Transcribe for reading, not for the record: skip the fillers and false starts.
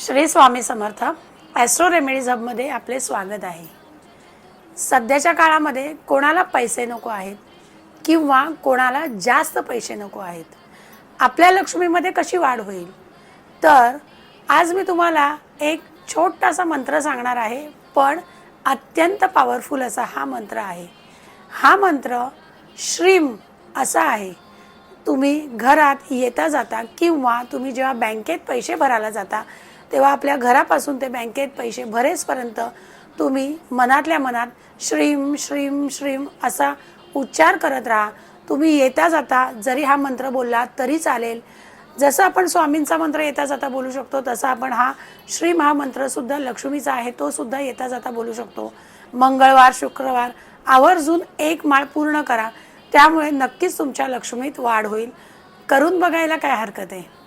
Shri Swami Samarth Austro remedies हबमध्ये आपले स्वागत आहे। सध्याच्या काळामध्ये कोणाला पैसे नको आहेत किंवा कोणाला जास्त पैसे नको आहेत, आपल्या लक्ष्मीमध्ये कशी वाढ होईल, तर आज मी तुम्हाला एक छोटासा मंत्र सांगणार आहे, पण अत्यंत पॉवरफुल असा हा मंत्र आहे। हा मंत्र श्रीम असा आहे। तुम्ही घरात येता जाता किंवा तुम्ही जेव्हा बँकेत पैसे भरायला जाता तेव्हा आपल्या घरापासून ते बँकेत पैसे भरेसपर्यंत तुम्ही मनातल्या मनात श्रीम श्रीम श्रीम असा उच्चार करत राहा। तुम्ही येता जाता जरी हा मंत्र बोलला तरी चालेल। जसं आपण स्वामींचा मंत्र येता जाता बोलू शकतो तसा आपण हा श्रीम हा मंत्र सुद्धा लक्ष्मीचा आहे, तो सुद्धा येता जाता बोलू शकतो। मंगळवार शुक्रवार आवर्जून एक माळ पूर्ण करा, त्यामुळे नक्कीच तुमच्या लक्ष्मीत वाढ होईल। करून बघायला काय हरकत आहे।